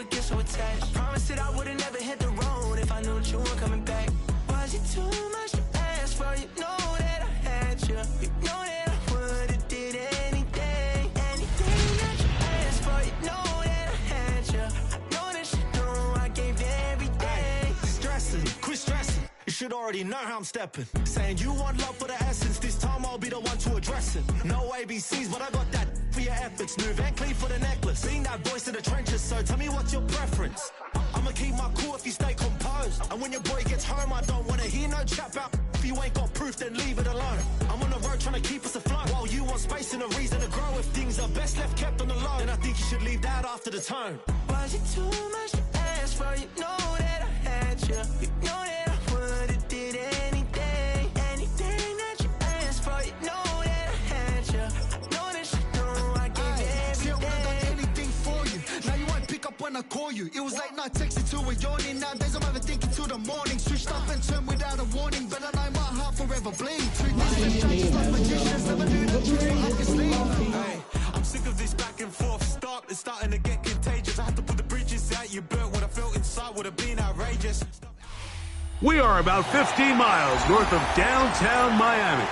would get so attached. I promised that I would've never hit the road if I knew that you weren't coming back. Was it too much to ask for? You know that I had you. You know that I would've did anything that you asked for. You know that I had you. I know that you know I gave everything. Stressing, quit stressing. You should already know how I'm stepping. Saying you want love for the essence. This time I'll be the one to address it. No ABCs, but I got that for your efforts. New Van Cleef for the necklace. Being that voice in the trenches, so tell me what's your preference. I'ma keep my cool if you stay composed. And when your boy gets home, I don't wanna hear no chat about. If you ain't got proof, then leave it alone. I'm on the road trying to keep us afloat. While you want space and a reason to grow. If things are best left kept on the low, then I think you should leave that after the tone. Was it too much to ask for? You know that I had you. You know that I would've did anything that you asked for. You know that I had you. I know that you know I gave everything. See, I would've done anything for you. Now you won't pick up when I call you. It was late night texting till we're yawning. Nowadays I'm overthinking till the morning. Switched up and turned without a warning. But I know my heart forever bleeds. Treat these left judges like magicians. Never knew the truth behind your sleeve. Hey, I'm sick of this back and forth. Stop, it's starting to get contagious. I had to put the bridges out. You burnt what I felt inside would have been outrageous. We are about 15 miles north of downtown Miami.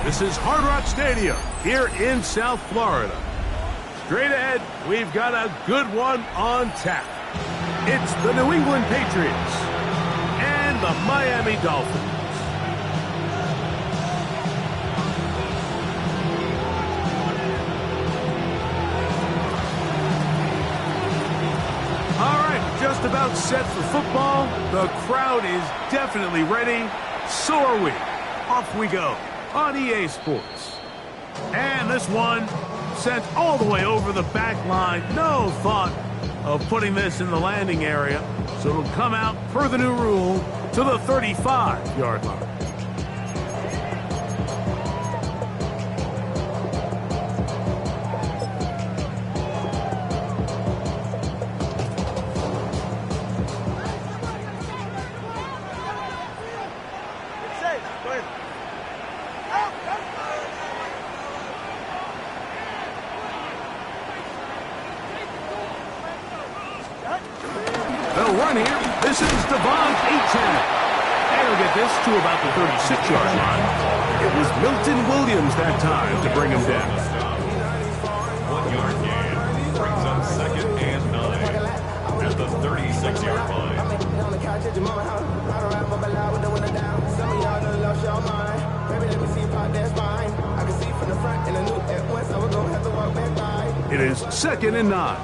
This is Hard Rock Stadium here in South Florida. Straight ahead, we've got a good one on tap. It's the New England Patriots and the Miami Dolphins. All right, just about set for football. The crowd is definitely ready. So are we. Off we go on EA Sports. And this one sent all the way over the back line. No thought of putting this in the landing area. So it'll come out per the new rule to the 35-yard line. They'll run here. This is Devon Achane. And he'll get this to about the 36-yard line. It was Milton Williams that time to bring him down. 1-yard gain brings up 2nd and 9 at the 36-yard line. It is 2nd and 9.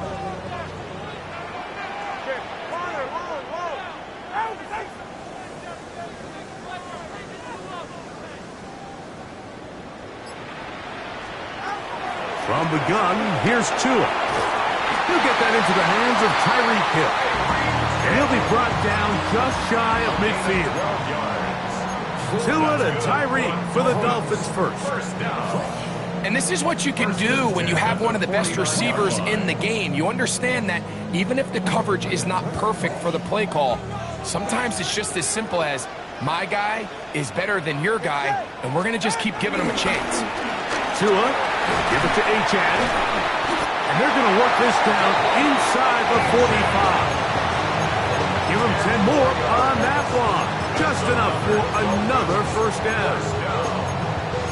From the gun, here's Tua. He'll get that into the hands of Tyreek Hill. And he'll be brought down just shy of midfield. Tua to Tyreek for the Dolphins first down. And this is what you can do when you have one of the best receivers in the game. You understand that even if the coverage is not perfect for the play call, sometimes it's just as simple as, my guy is better than your guy, and we're going to just keep giving him a chance. Tua, give it to Achane. And they're going to work this down inside the 45. Give him 10 more on that one. Just enough for another first down.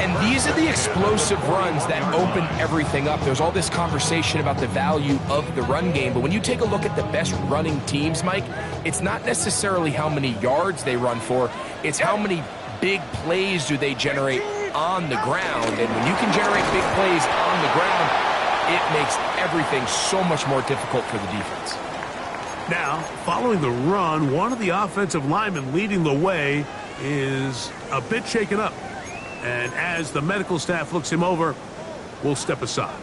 And these are the explosive runs that open everything up. There's all this conversation about the value of the run game, but when you take a look at the best running teams, Mike, it's not necessarily how many yards they run for, it's how many big plays do they generate on the ground. And when you can generate big plays on the ground, it makes everything so much more difficult for the defense. Now, following the run, one of the offensive linemen leading the way is a bit shaken up. And as the medical staff looks him over, we'll step aside.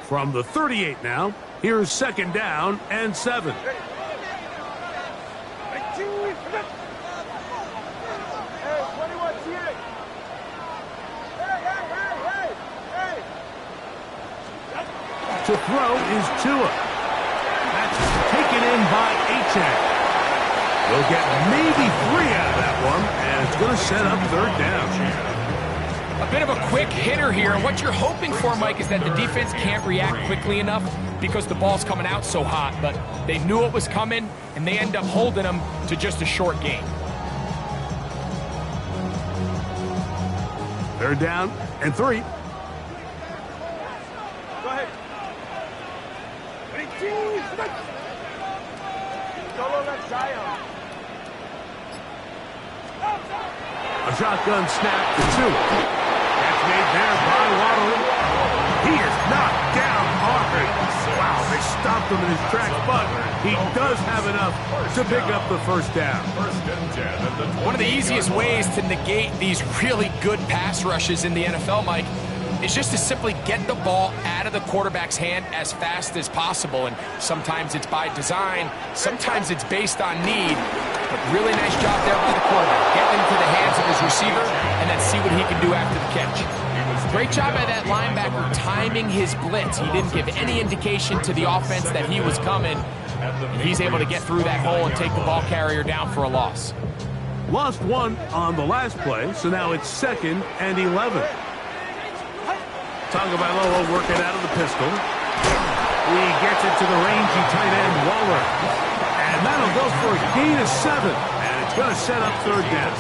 From the 38 now, here's 2nd down and 7. To throw is Tua. That's taken in by Achane. He'll get maybe 3 out of that one, and it's going to set up third down. A bit of a quick hitter here. What you're hoping for, Mike, is that the defense can't react quickly enough because the ball's coming out so hot. But they knew it was coming, and they end up holding them to just a short gain. Third down and 3. Go ahead. A shotgun snap to 2. That's made there by Waddle. He is knocked down hard. Wow, they stopped him in his tracks, but he does have enough to pick up the first down. One of the easiest ways to negate these really good pass rushes in the NFL, Mike, is just to simply get the ball out of the quarterback's hand as fast as possible. And sometimes it's by design, sometimes it's based on need. But really nice job there by the quarterback. Get into the hands of his receiver and then see what he can do after the catch. Great job by that linebacker timing his blitz. He didn't give any indication to the offense that he was coming. And he's able to get through that hole and take the ball carrier down for a loss. Lost 1 on the last play, so now it's 2nd and 11. Tagovailoa working out of the pistol. He gets it to the rangy tight end, Waller. And that'll go for a gain of 7. And it's going to set up third down.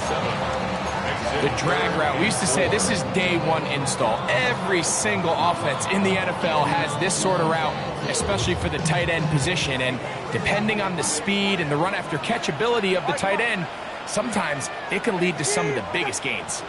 The drag route. We used to say this is day 1 install. Every single offense in the NFL has this sort of route, especially for the tight end position. And depending on the speed and the run after catch ability of the tight end, sometimes it can lead to some of the biggest gains.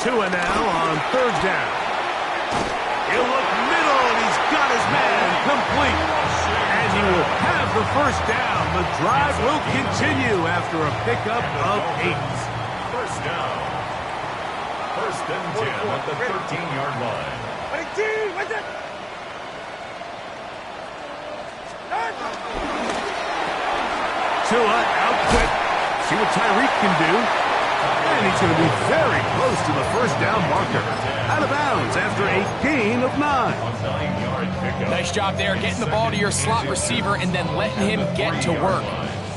Tua now on third down. He'll look middle, and he's got his man complete. And he will have the first down. The drive will continue after a pickup of 8. First down. 1st and 10 at the 13-yard line. Tua out quick. See what Tyreek can do. And he's going to be very close to the first down marker. Out of bounds after a gain of 9. Nice job there, getting the ball to your slot receiver and then letting him get to work.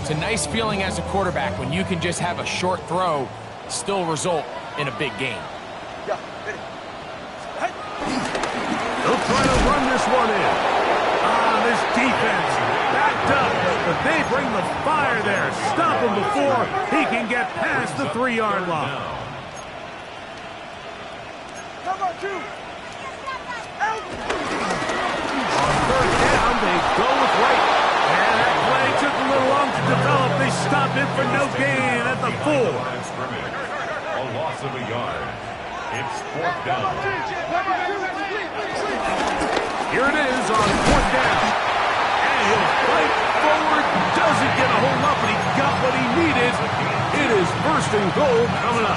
It's a nice feeling as a quarterback when you can just have a short throw still result in a big gain. They'll try to run this one in. This defense backed up, but they bring the fire there. Stop him before he can get past the 3-yard line. On third down, they go with White. And that play took a little long to develop. They stopped it for no gain at the 4. A loss of a yard. It's 4th down. Here it is on 4th down. And he'll fight forward. Doesn't get a hold up, but he got what he needed. It is 1st and goal coming up.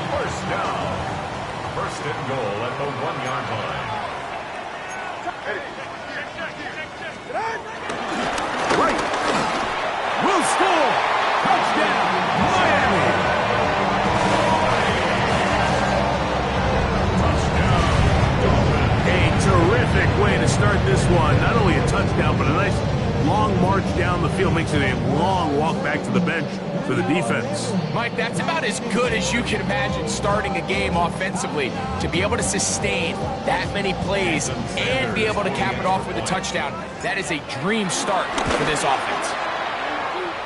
First down. 1st and goal at the 1-yard line. Right. Will score. Touchdown, Miami. A terrific way to start this one. Not only a touchdown, but a nice long march down the field. Makes it a long walk back to the bench for the defense. Mike, that's about as good as you can imagine starting a game offensively. To be able to sustain that many plays and be able to cap it off with a touchdown, that is a dream start for this offense.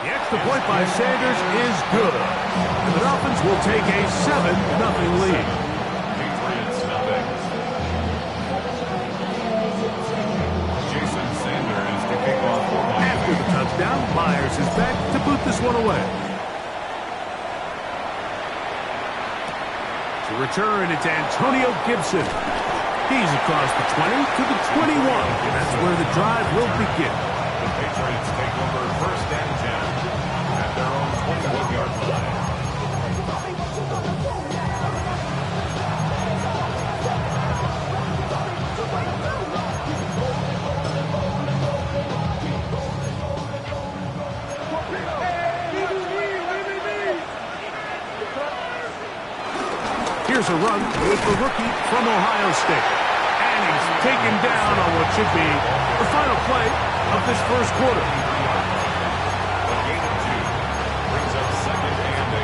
The extra point by Sanders is good. And the Dolphins will take a 7-0 lead. Patriots nothing. Jason Sanders to kick off for After the touchdown, Myers is back to boot this one away. To return, it's Antonio Gibson. He's across the 20 to the 21. And that's where the drive will begin. The Patriots take over 1st and 10 at their own 21-yard line. Here's a run with the rookie from Ohio State. And he's taken down on what should be the final play of this first quarter. A gain of 2 brings up 2nd and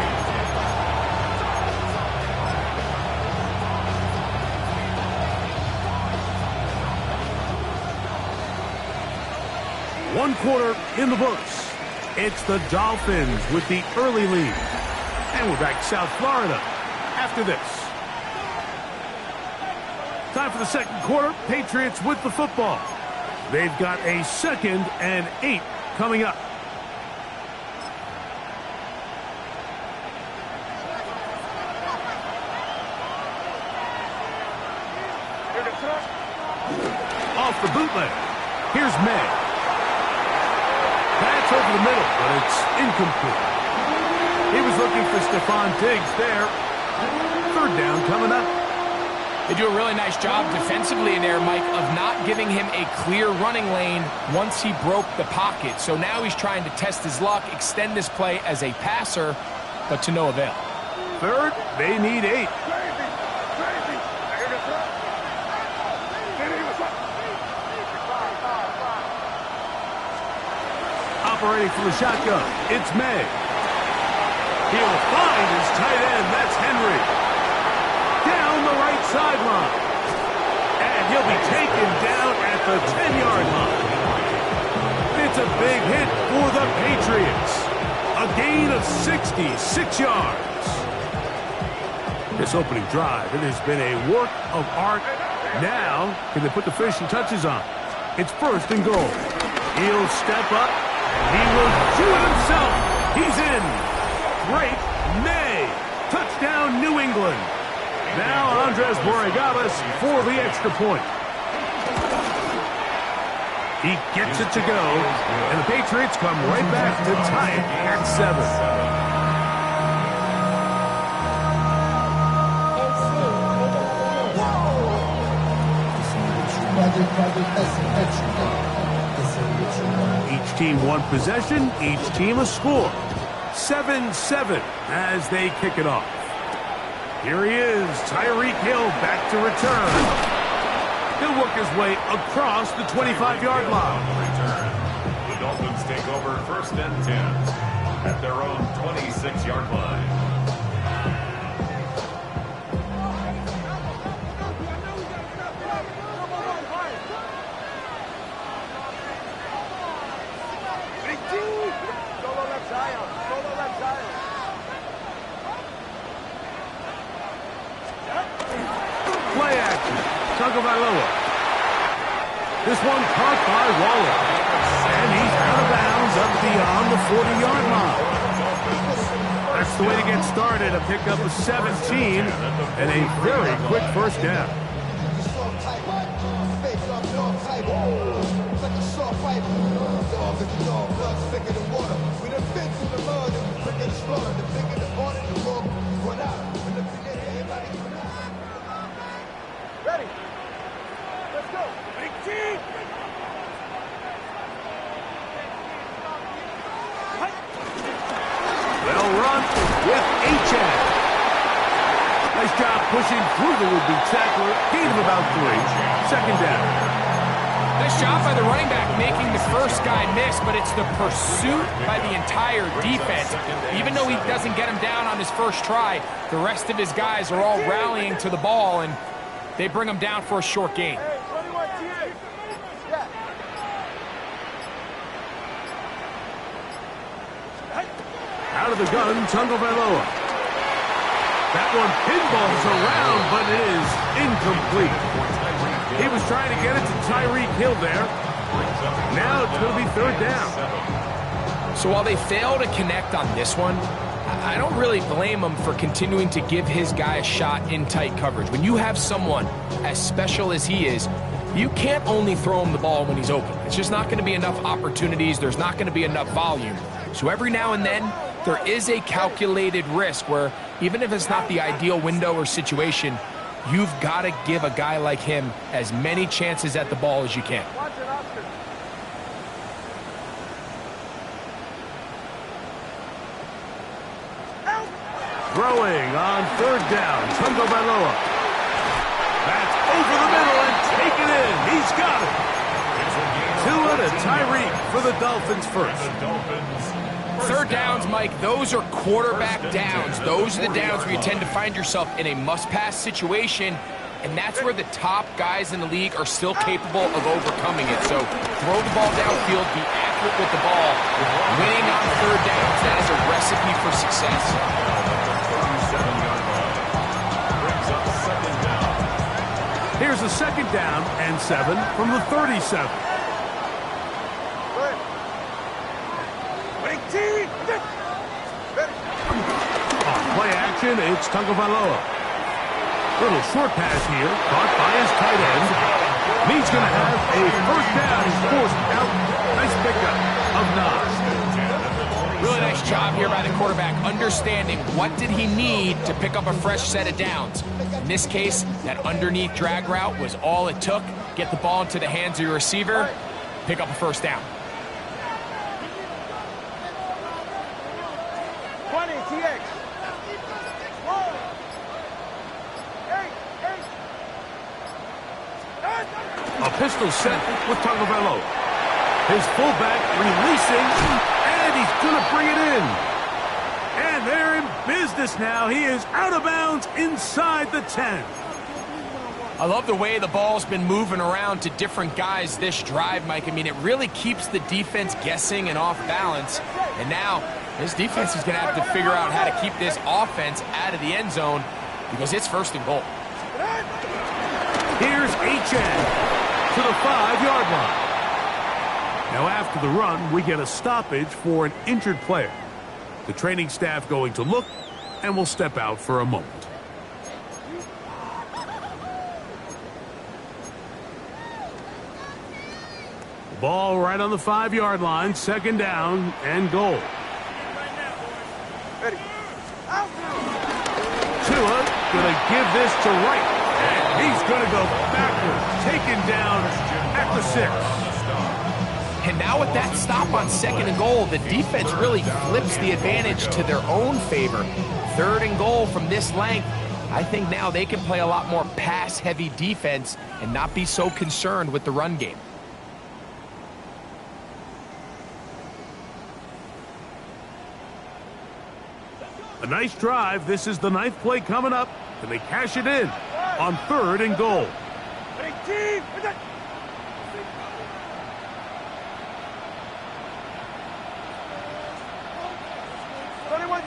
8. 1 quarter in the books. It's the Dolphins with the early lead. And we're back to South Florida after this. Time for the second quarter. Patriots with the football. They've got a 2nd and 8 coming up. Off the bootleg. Here's May. That's over the middle, but it's incomplete. He was looking for Stephon Diggs there. 3rd down coming up. They do a really nice job defensively in there, Mike, of not giving him a clear running lane once he broke the pocket. So now he's trying to test his luck, extend this play as a passer, but to no avail. 3rd, they need 8. Operating from the shotgun, it's May. He'll find his tight end, that's Henry. Down the right sideline. And he'll be taken down at the 10-yard line. It's a big hit for the Patriots. A gain of 66 yards. This opening drive, it has been a work of art. Now, can they put the finishing touches on? It's 1st and goal. He'll step up. He will do it himself. He's in. Great May. Touchdown, New England. Now Andres Borregales for the extra point. He gets it to go, and the Patriots come right back to tie it at 7. Each team one possession, each team a score. 7-7 as they kick it off. Here he is, Tyreek Hill back to return. He'll work his way across the 25-yard line. Return. The Dolphins take over 1st and 10 at their own 26-yard line. Play action. Tagovailoa. This one caught by Waller. And he's out of bounds up beyond the 40-yard line. That's the way to get started. A pickup of 17 and a very quick 1st down. Ready? Let's go. Big team. They'll run with H.A. Nice job pushing through the would-be tackler. Gain of about 3. 2nd down. Nice job by the running back making the first guy miss, but it's the pursuit by the entire defense. Even though he doesn't get him down on his first try, the rest of his guys are all rallying to the ball, and they bring him down for a short gain. Out of the gun, Tagovailoa. That one pinballs around, but it is incomplete. He was trying to get it to Tyreek Hill there. Now it's going to be 3rd down. So while they fail to connect on this one, I don't really blame him for continuing to give his guy a shot in tight coverage. When you have someone as special as he is, you can't only throw him the ball when he's open. It's just not going to be enough opportunities. There's not going to be enough volume. So every now and then, there is a calculated risk where even if it's not the ideal window or situation, you've got to give a guy like him as many chances at the ball as you can. Throwing on third down, Tagovailoa. That's over the middle and taken in. He's got it. Tua to Tyreek for the Dolphins first. Third downs, Mike, those are quarterback downs. Those are the downs where you tend to find yourself in a must-pass situation, and that's where the top guys in the league are still capable of overcoming it. So throw the ball downfield, be accurate with the ball. Winning on third downs, that is a recipe for success. Here's a second down and 7 from the 37. On play action, it's Tagovailoa. Little short pass here, caught by his tight end. He's going to have a first down. He's forced out. Nice pickup of Nas. Really nice job here by the quarterback, understanding what did he need to pick up a fresh set of downs. In this case, that underneath drag route was all it took. Get the ball into the hands of your receiver, pick up a first down. 20, TX. A pistol set with Tagovailoa. His fullback releasing, and he's going to bring it in. And they're in business now. He is out of bounds inside the 10. I love the way the ball's been moving around to different guys this drive, Mike. I mean, it really keeps the defense guessing and off balance. And now, this defense is going to have to figure out how to keep this offense out of the end zone because it's first and goal. Here's HN to the 5-yard line. Now after the run, we get a stoppage for an injured player. The training staff going to look, and will step out for a moment. Ball right on the 5-yard line, second down and goal. Tua going to give this to Wright. And he's going to go backwards, taken down at the 6. And now with that stop on second and goal, the defense really flips the advantage to their own favor. Third and goal from this length. I think now they can play a lot more pass-heavy defense and not be so concerned with the run game. A nice drive. This is the 9th play coming up. Can they cash it in on third and goal?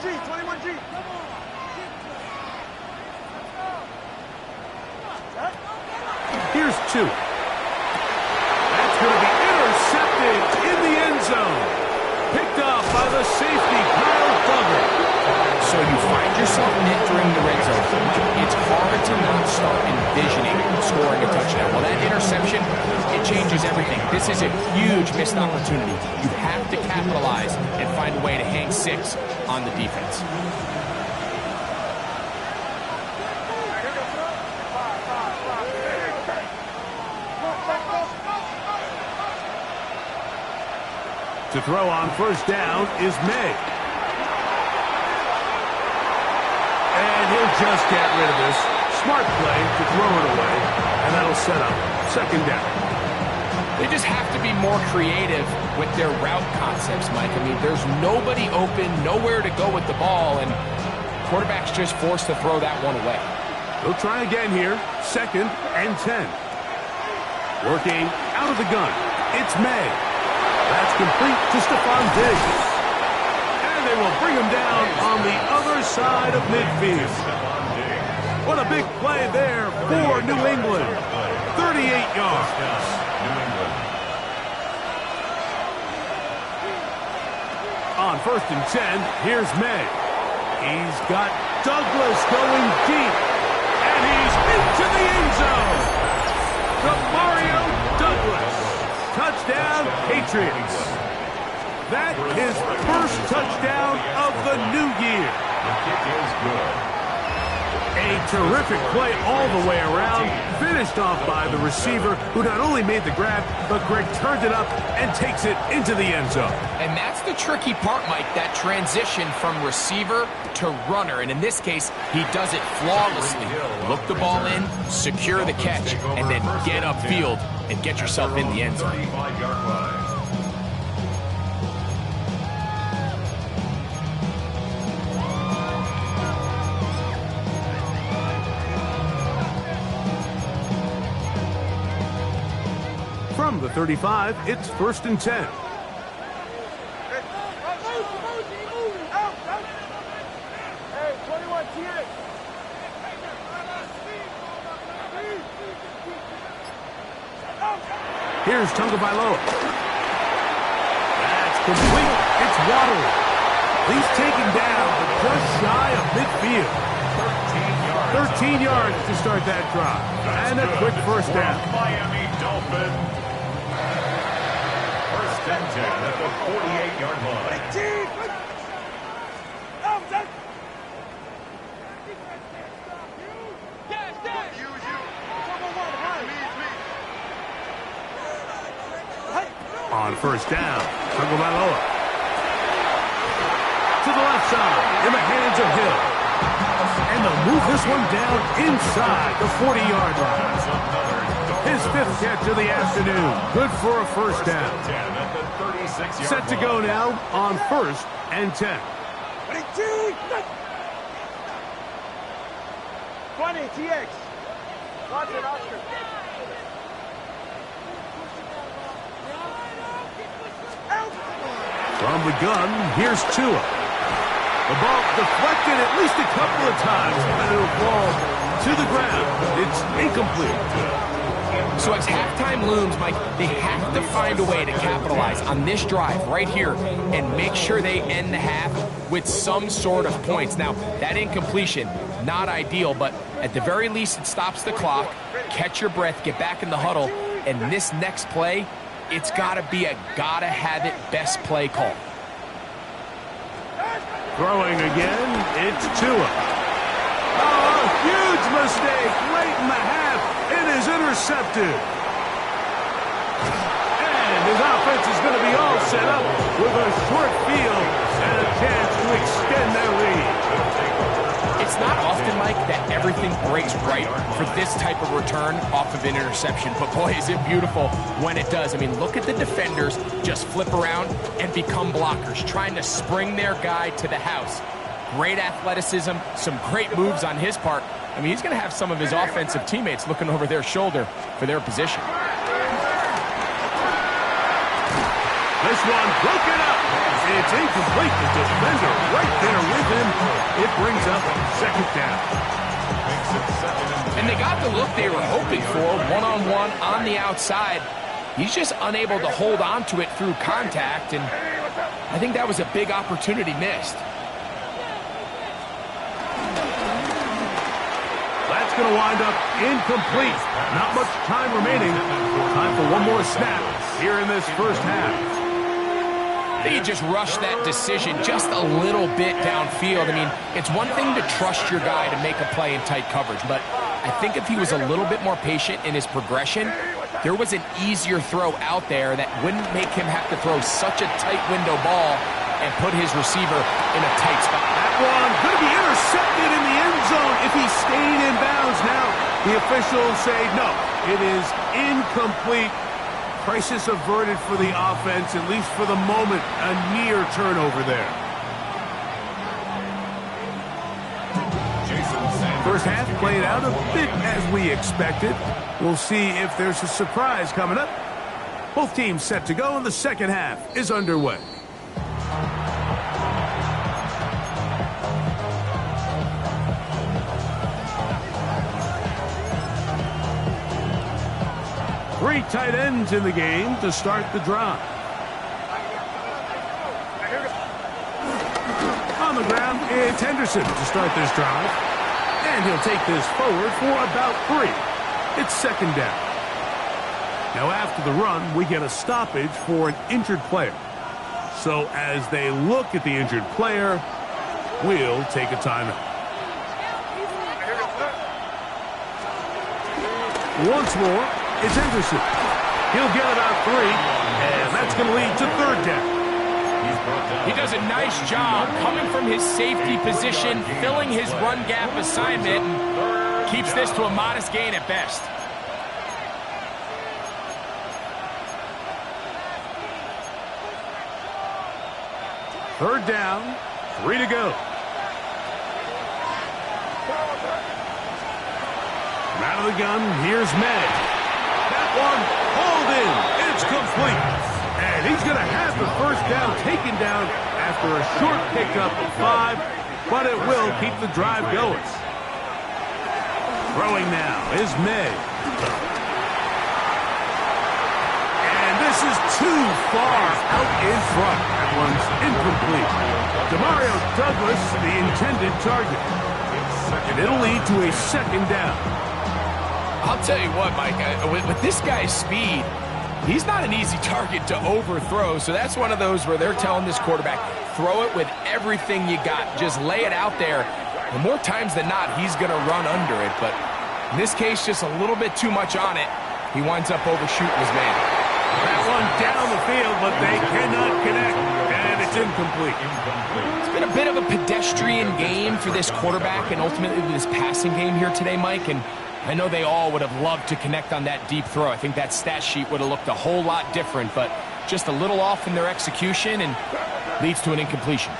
21G. Here's 2. That's going to be intercepted in the end zone. Picked up by the safety, Kyle Duggar. So you find yourself entering the red zone. It's hard to not start envisioning scoring a touchdown. Well, that interception, it changes everything. This is a huge missed opportunity. You have to capitalize and find a way to hang 6 on the defense. To throw on first down is May. And he'll just get rid of this. Smart play to throw it away. And that'll set up second down. They just have to be more creative with their route concepts, Mike. I mean, there's nobody open, nowhere to go with the ball, and quarterback's just forced to throw that one away. They'll try again here. Second and 10. Working out of the gun. It's May. That's complete to Stephon Diggs. And they will bring him down on the other side of midfield. What a big play there for New England. 38 yards. On first and 10, here's May. He's got Douglas going deep. And he's into the end zone. Mario Douglas. Touchdown, Patriots. That is first touchdown of the new year. The kick is good. A Terrific play all the way around, finished off by the receiver, who not only made the grab, but Greg turned it up and takes it into the end zone. And that's the tricky part, Mike, that transition from receiver to runner. And in this case, he does it flawlessly. Look the ball in, secure the catch, and then get upfield and get yourself in the end zone. 35-yard line. From the 35, it's 1st and 10. Hey, 21 TX. Here's Tagovailoa. That's complete. It's Waddle. He's taken down, but just shy of midfield. 13 yards to start that drive. And a quick first down. Miami Dolphins. 1st and 10 at the 48-yard line. On 1st down, Tagovailoa. To the left side, in the hands of Hill. And they'll move this one down inside the 40-yard line. His 5th catch of the afternoon. Good for a first down. Set to go now on 1st and 10. 20 TX. Watch it, Oscar. From the gun, here's Tua. The ball deflected at least a couple of times, and it'll fall to the ground. It's incomplete. So as halftime looms, Mike, they have to find a way to capitalize on this drive right here and make sure they end the half with some sort of points. Now, that incompletion, not ideal, but at the very least it stops the clock. Catch your breath, get back in the huddle, and this next play, it's got to be a gotta-have-it best play call. Throwing again, it's Tua. Oh, a huge mistake late in the half. It is intercepted. And his offense is going to be all set up with a short field and a chance to extend their lead. It's not often, Mike, that everything breaks right for this type of return off of an interception. But boy, is it beautiful when it does. I mean, look at the defenders just flip around and become blockers, trying to spring their guy to the house. Great athleticism, some great moves on his part. I mean, he's going to have some of his offensive teammates looking over their shoulder for their position. This one broken up. It's incomplete. The defender right there with him. It brings up 2nd down. And they got the look they were hoping for, one-on-one on the outside. He's just unable to hold on to it through contact, and I think that was a big opportunity missed. That's going to wind up incomplete. Not much time remaining. Time for one more snap here in this first half. They just rushed that decision just a little bit downfield. I mean, it's one thing to trust your guy to make a play in tight coverage, but I think if he was a little bit more patient in his progression, there was an easier throw out there that wouldn't make him have to throw such a tight window ball and put his receiver in a tight spot. That one could be intercepted in the end zone if he stayed in bounds. Now, the officials say no, it is incomplete. Crisis averted for the offense, at least for the moment. A near turnover there. First half played out a bit as we expected. We'll see if there's a surprise coming up. Both teams set to go, and the second half is underway. Three tight ends in the game to start the drive. On the ground, it's Henderson to start this drive. And he'll take this forward for about 3. It's 2nd down. Now after the run, we get a stoppage for an injured player. So as they look at the injured player, we'll take a timeout. Once more, it's Anderson. He'll get about 3, and that's going to lead to third down. He does a nice job coming from his safety position, filling his run gap assignment, and keeps this to a modest gain at best. Third down, 3 to go. From out of the gun, here's May. That one hauled in. It's complete. And he's going to have the first down taken down after a short pickup of 5, but it will keep the drive going. Throwing now is May. And this is too far out in front. That one's incomplete. Demario Douglas, the intended target. And it'll lead to a second down. I'll tell you what, Mike, with this guy's speed, he's not an easy target to overthrow, so that's one of those where they're telling this quarterback, throw it with everything you got. Just lay it out there. And more times than not, he's going to run under it. But in this case, just a little bit too much on it. He winds up overshooting his man. That one down the field, but they cannot connect, and it's incomplete. It's been a bit of a pedestrian game for this quarterback and ultimately this passing game here today, Mike. And I know they all would have loved to connect on that deep throw. I think that stat sheet would have looked a whole lot different, but just a little off in their execution and leads to an incompletion.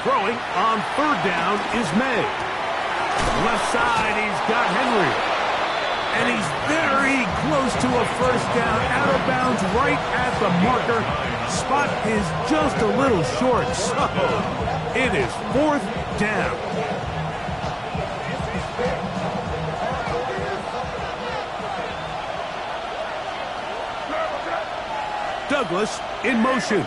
Throwing on third down is May. Left side, he's got Henry. And he's very close to a first down, out of bounds right at the marker. Spot is just a little short, so it is fourth down. Douglas in motion.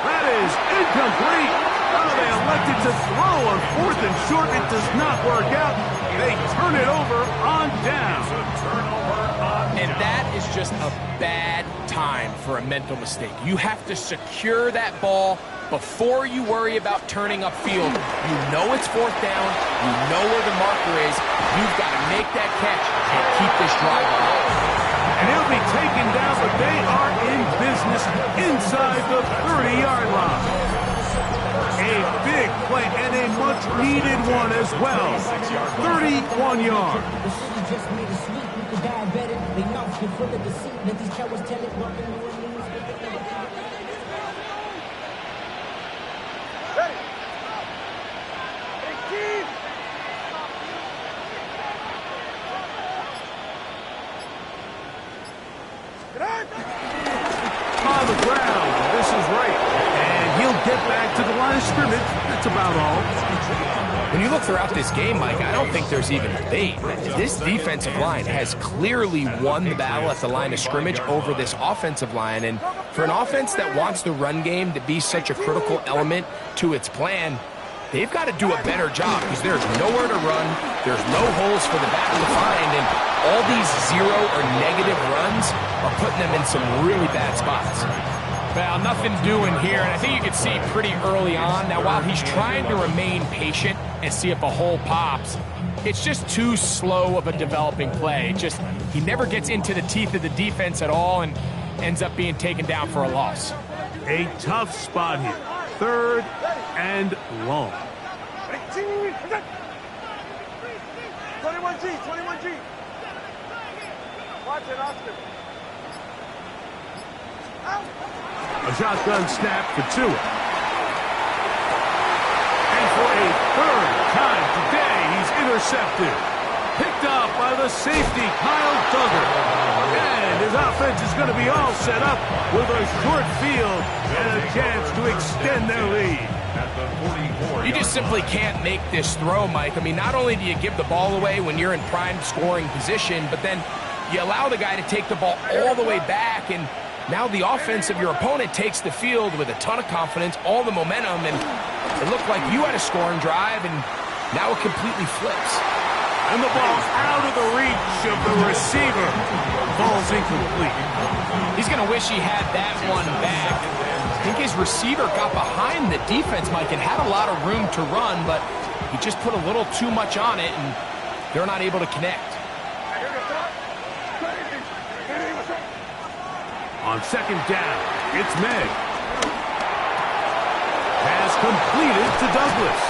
That is incomplete. Oh, they elected to throw on fourth and short. It does not work out. They turn it over on down. And that is just a bad time for a mental mistake. You have to secure that ball before you worry about turning upfield. You know it's fourth down. You know where the marker is. You've got to make that catch and keep this drive alive. And he'll be taken down, but they are in business inside the 30-yard line. A big play and a much-needed one as well. 31 yards. On the ground, this is right. And he'll get back to the line of scrimmage. That's about all. When you look throughout this game, Mike, I don't think there's even debate. This defensive line has clearly won the battle at the line of scrimmage over this offensive line. And for an offense that wants the run game to be such a critical element to its plan, they've got to do a better job because there's nowhere to run. There's no holes for the back to find. And all these zero or negative runs are putting them in some really bad spots. Well, nothing doing here, and I think you can see pretty early on. Now, while he's trying to remain patient and see if a hole pops, it's just too slow of a developing play. He never gets into the teeth of the defense at all and ends up being taken down for a loss. A tough spot here. Third and long. 21G, 21G. Watch it, Oscar. A shotgun snap for Tua. And for a third time today, he's intercepted. Picked up by the safety, Kyle Duggar. And his offense is going to be all set up with a short field and a chance to extend their lead. You just simply can't make this throw, Mike. I mean, not only do you give the ball away when you're in prime scoring position, but then you allow the guy to take the ball all the way back, and now the offense of your opponent takes the field with a ton of confidence, all the momentum, and it looked like you had a scoring drive, and now it completely flips. And the ball's out of the reach of the receiver. Ball's incomplete. He's going to wish he had that one back. I think his receiver got behind the defense, Mike, and had a lot of room to run, but he just put a little too much on it, and they're not able to connect. On second down, it's May. Pass completed to Douglas.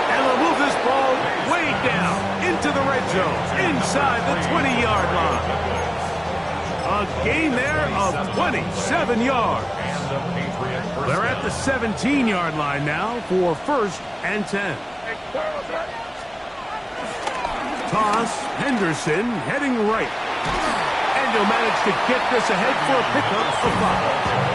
And they'll move this ball way down into the red zone, inside the 20-yard line. A gain there of 27 yards. They're at the 17-yard line now for 1st and 10. Toss, Henderson heading right. And he'll manage to get this ahead for a pickup of 5.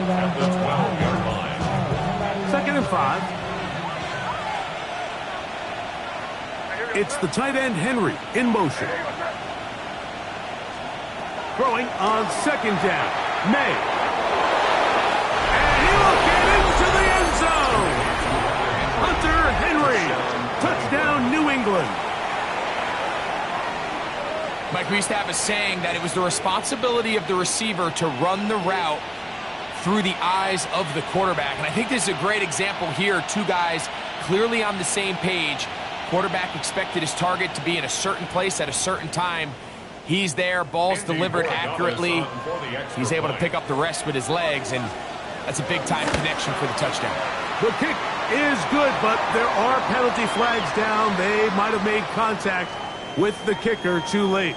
At the 12-yard line. 2nd and 5. It's the tight end Henry in motion. Throwing on 2nd down. May. And he will get into the end zone. Hunter Henry. Touchdown, New England. Mike, we used to have a saying that it was the responsibility of the receiver to run the route through the eyes of the quarterback. And I think this is a great example here. Two guys clearly on the same page. Quarterback expected his target to be in a certain place at a certain time. He's there, ball's delivered accurately. He's able to pick up the rest with his legs, and that's a big-time connection for the touchdown. The kick is good, but there are penalty flags down. They might have made contact with the kicker too late.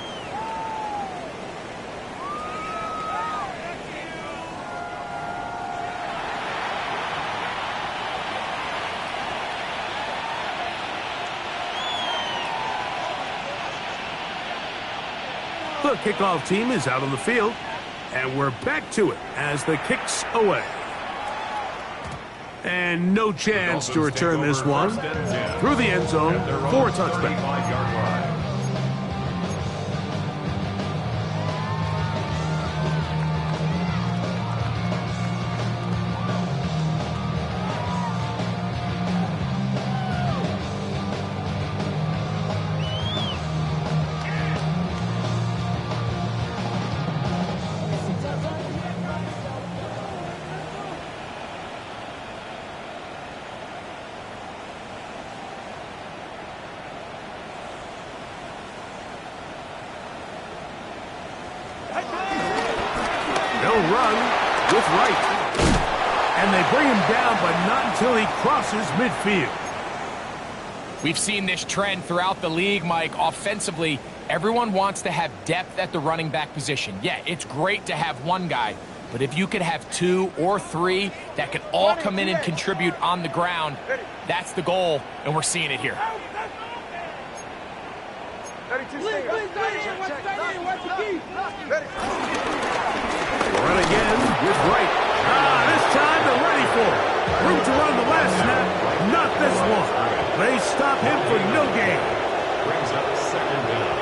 The kickoff team is out on the field, and we're back to it as the kick's away. And no chance to return this one through the end zone for a touchback. Run with right. And they bring him down, but not until he crosses midfield. We've seen this trend throughout the league, Mike. Offensively, everyone wants to have depth at the running back position. Yeah, it's great to have one guy, but if you could have 2 or 3 that could all come in and contribute on the ground, that's the goal, and we're seeing it here. Run again with right. This time they're ready for it. Room to run the last snap. Not this one. They stop him for no gain. Brings up 2nd down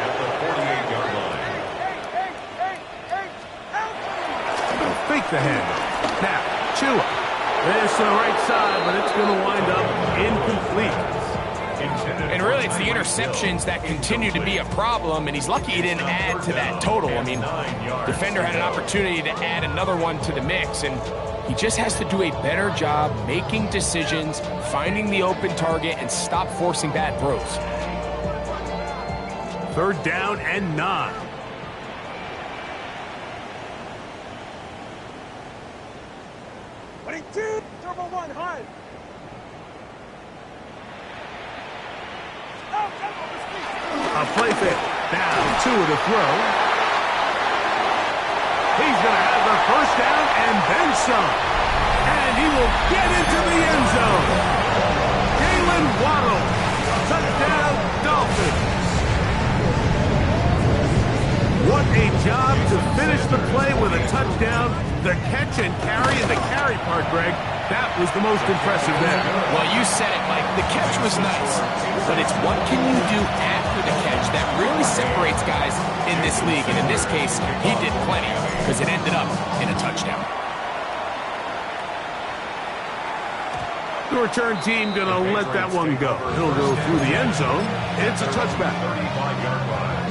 at the 48-yard line. They'll fake the hand. Now, Chua. This to the right side, but it's going to wind up incomplete. And really, it's the interceptions that continue to be a problem, and he's lucky he didn't add to that total. I mean, defender had an opportunity to add another one to the mix, and he just has to do a better job making decisions, finding the open target, and stop forcing bad throws. 3rd down and 9. Turbo 1, high. A play fake. Now 2 to throw. He's going to have the 1st down and then some. And he will get into the end zone. Jalen Waddle. Touchdown, Dolphins. What a job to finish the play with a touchdown. The catch and carry, and the carry part, Greg, that was the most impressive there. Well, you said it, Mike. The catch was nice, but it's what can you do after the catch that really separates guys in this league. And in this case, he did plenty because it ended up in a touchdown. The return team going to let that one go. He'll go through the end zone. It's a touchback. 35-yard line.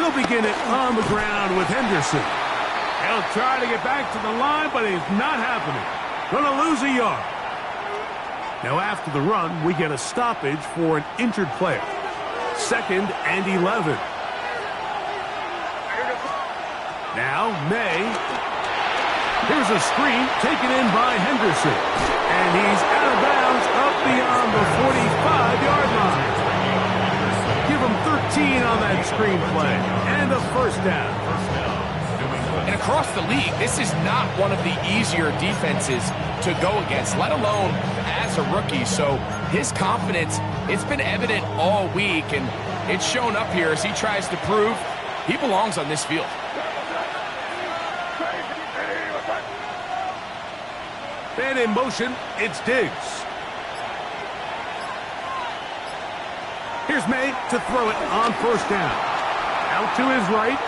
They'll begin it on the ground with Henderson. He'll try to get back to the line, but it's not happening. Going to lose a yard. Now after the run, we get a stoppage for an injured player. 2nd and 11. Now May. Here's a screen taken in by Henderson. And he's out of bounds up beyond the 45-yard line. Give him 13 on that screen play. And a first down. And across the league, this is not one of the easier defenses to go against, let alone as a rookie. So his confidence, it's been evident all week, and it's shown up here as he tries to prove he belongs on this field. And in motion, it's Diggs. Here's May to throw it on first down. Out to his right.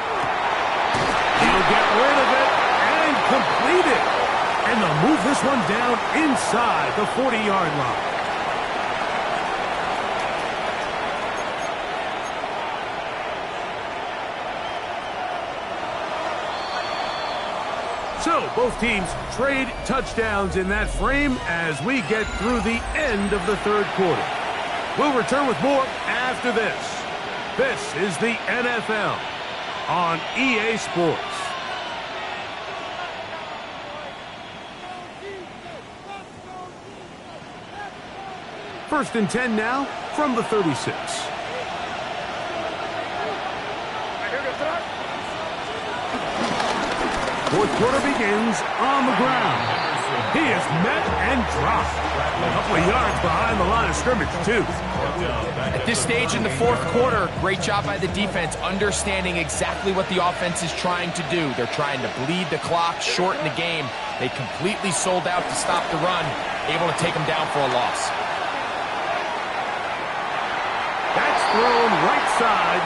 He'll get rid of it and complete it. And they'll move this one down inside the 40-yard line. So both teams trade touchdowns in that frame as we get through the end of the third quarter. We'll return with more after this. This is the NFL on EA Sports. First and 10 now from the 36. Fourth quarter begins on the ground. He is met and dropped. A couple of yards behind the line of scrimmage, too. At this stage in the fourth quarter, great job by the defense understanding exactly what the offense is trying to do. They're trying to bleed the clock, shorten the game. They completely sold out to stop the run, able to take them down for a loss. That's thrown right side,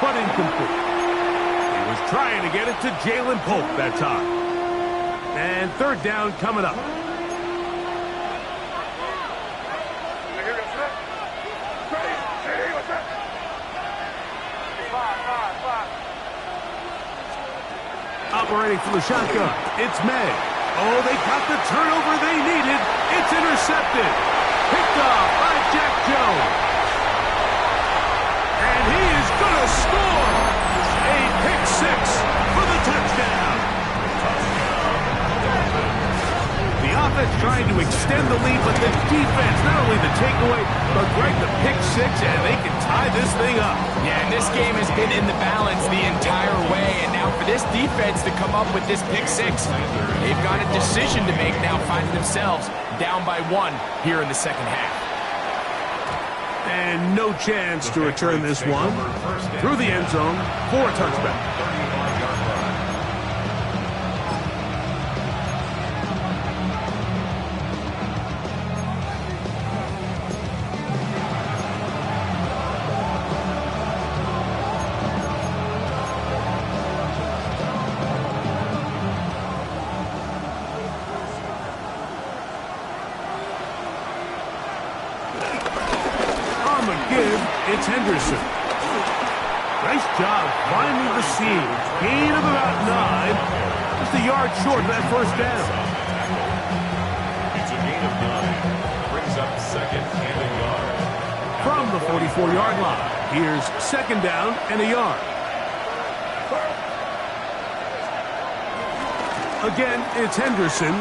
but incomplete. He was trying to get it to Jalen Pope that time. And third down coming up. Operating from the shotgun, it's May. Oh, they got the turnover they needed. It's intercepted. Picked off by Jack Jones. And he is going to score. A pick six for the touchdown. The offense trying to extend the lead, but the defense, not only the takeaway, but Greg, the pick six, and they can tie this thing up. Yeah, and this game has been in the balance the entire way, and now for this defense to come up with this pick six, they've got a decision to make now, finding themselves down by one here in the second half. And no chance to return this one through the end zone for a touchback. It's Henderson. Nice job finding the seam. Gain of about 9. Just a yard short of that first down. It's a gain of 9. Brings up second and a yard. From the 44-yard line, here's second down and a yard. Again, it's Henderson.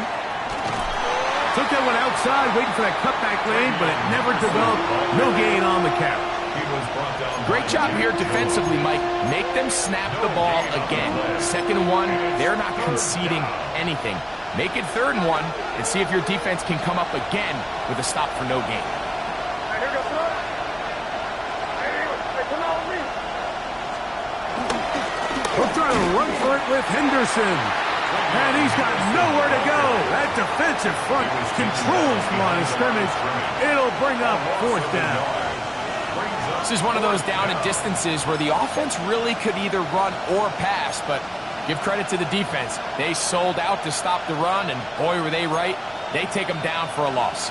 Took that one outside, waiting for that cutback lane, but it never developed. No gain on the carry. Great job here defensively, Mike. Make them snap the ball again. 2nd and 1, they're not conceding anything. Make it 3rd and 1 and see if your defense can come up again with a stop for no gain. We'll try to run for it with Henderson. And he's got nowhere to go. That defensive front controls the line of scrimmage. It'll bring up 4th down. This is one of those down and distances where the offense really could either run or pass, but give credit to the defense. They sold out to stop the run, and boy, were they right. They take them down for a loss.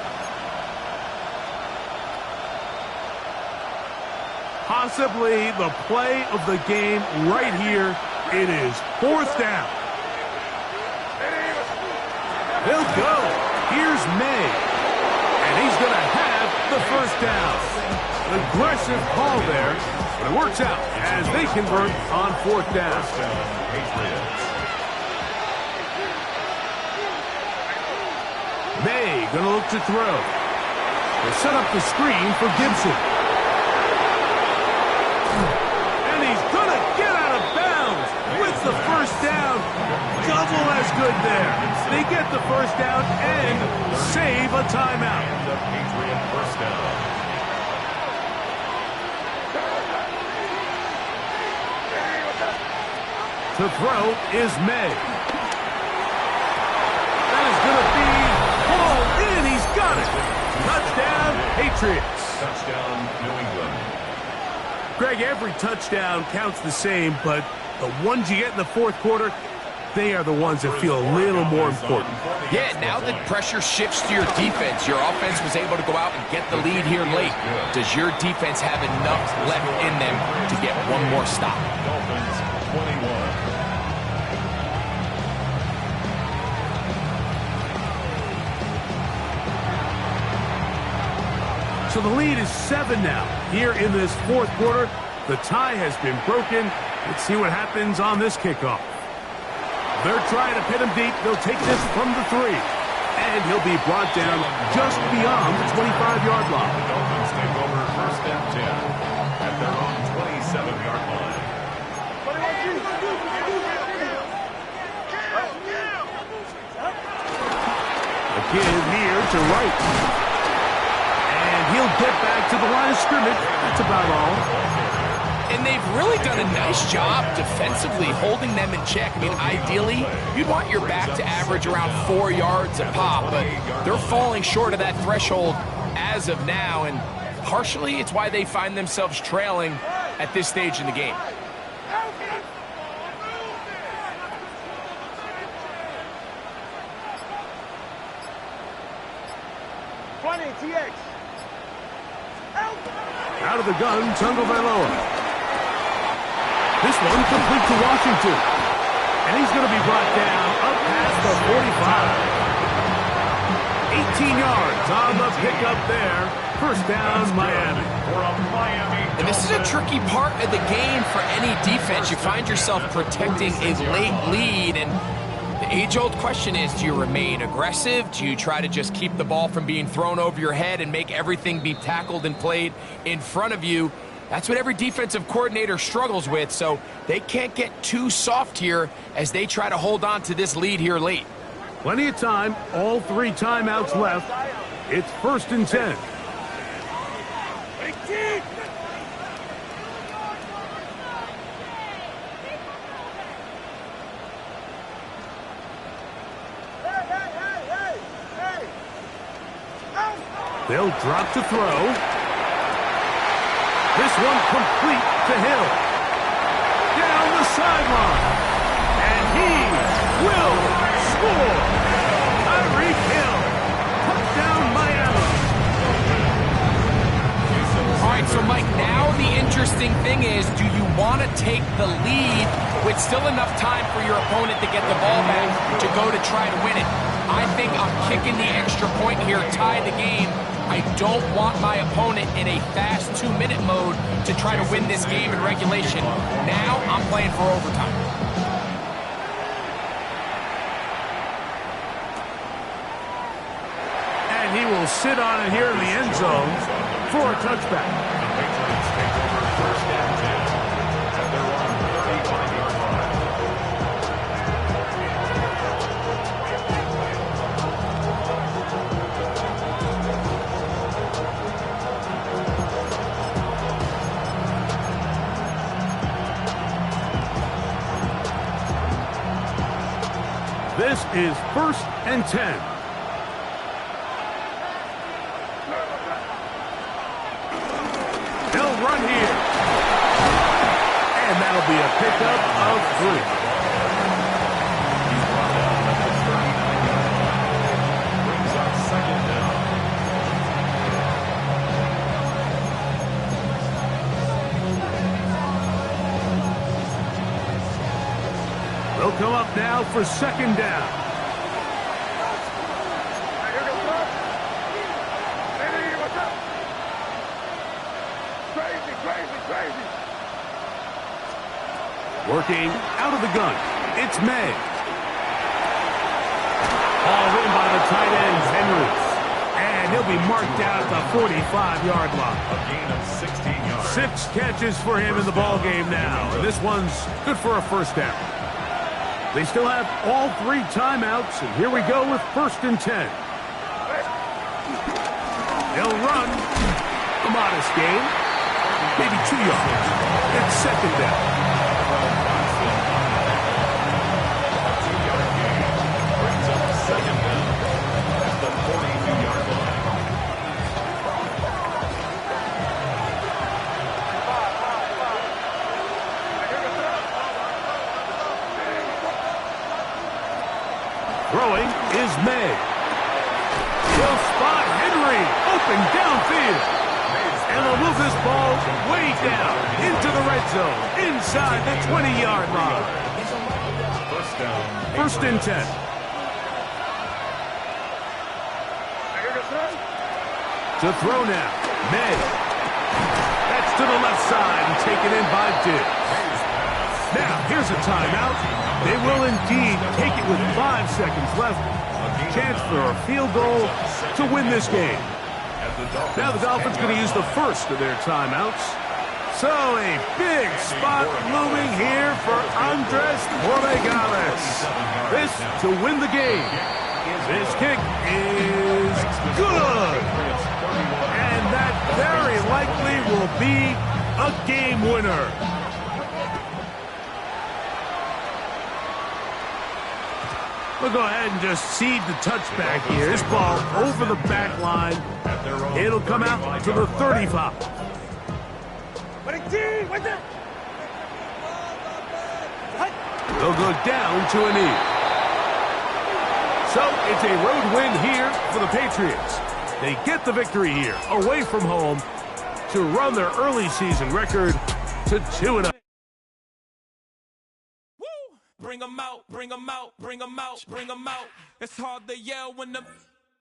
Possibly the play of the game right here. It is 4th down. He'll go. Here's May. And he's going to have the 1st down. An aggressive call there, but it works out as they convert on 4th down. May going to look to throw. They set up the screen for Gibson. And he's going to get out of bounds with the 1st down. Double as good there. They get the 1st down and save a timeout. Patriot 1st down. To throw is May. That is going to be hauled in. He's got it. Touchdown, Patriots. Touchdown, New England. Greg, every touchdown counts the same, but the ones you get in the 4th quarter, they are the ones that feel a little more important. Yeah, now the pressure shifts to your defense. Your offense was able to go out and get the lead here late. Does your defense have enough left in them to get one more stop? Dolphins 21. So the lead is 7 now. Here in this 4th quarter, the tie has been broken. Let's see what happens on this kickoff. They're trying to pin him deep. They'll take this from the 3. And he'll be brought down just beyond the 25-yard line. The Dolphins take over 1st and 10 at their own 27-yard line. A kid here to right. And he'll get back to the line of scrimmage. That's about all. And they've really done a nice job defensively holding them in check. I mean, ideally, you'd want your back to average around 4 yards a pop, but they're falling short of that threshold as of now, and partially it's why they find themselves trailing at this stage in the game. Out of the gun, Tagovailoa. This one complete to Washington. And he's going to be brought down up past the 45. 18 yards on the pickup there. 1st down, Miami. And this is a tricky part of the game for any defense. You find yourself protecting a late lead, and the age-old question is, do you remain aggressive? Do you try to just keep the ball from being thrown over your head and make everything be tackled and played in front of you? That's what every defensive coordinator struggles with, so they can't get too soft here as they try to hold on to this lead here late. Plenty of time, all 3 timeouts left. It's 1st and 10. They'll drop to throw. This one complete to Hill. Down the sideline. And he will score. Tyreek Hill. Touchdown, Miami. All right, so Mike, now the interesting thing is, do you want to take the lead with still enough time for your opponent to get the ball back to go to try to win it? I think I'm kicking the extra point here, tie the game. I don't want my opponent in a fast 2-minute mode to try to win this game in regulation. Now I'm playing for overtime. And he will sit on it here in the end zone for a touchback. The Patriots take over 1st and 10 at their own 35-yard line. This is 1st and 10. They'll run here. And that'll be a pickup of 3. Brings up 2nd down. They'll come up now for 2nd down. Working out of the gun, it's May. Ball in by the tight end, Henry. And he'll be marked out at the 45-yard line. A gain of 16 yards. 6 catches for him in the ball game now. And this one's good for a 1st down. They still have all 3 timeouts, and here we go with 1st and 10. They'll run. A modest gain. Maybe 2 yards. It's 2nd down. Throwing is May. He'll spot Henry open downfield. And they'll move this ball way down into the red zone inside the 20-yard line. 1st and 10. To throw now, May. That's to the left side and taken in by Diggs. Now, here's a timeout. They will indeed take it with 5 seconds left. Chance for a field goal to win this game. Now the Dolphins going to use the first of their timeouts. So a big spot looming here for Andres Borregales. This to win the game. This kick is good. And that very likely will be a game winner. We'll go ahead and just cede the touchback here. This ball over the back line. It'll come out to the 35. They'll go down to a knee. So it's a road win here for the Patriots. They get the victory here, away from home, to run their early season record to 2-0. Bring them out, bring them out, bring them out, bring them out. It's hard to yell when the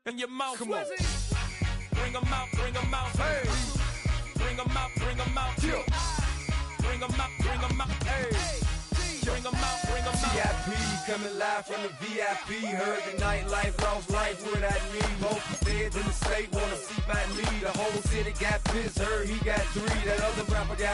in your mouth. Come on. Bring them out, bring them out. Hey. Bring them out, bring them out. Bring them out, bring them out. Hey. Bring them out, bring them out. VIP coming live from the VIP. Heard the nightlife, lost life without me. Most feds in the state wanna see by me. The whole city got pissed, heard he got 3. That other rapper got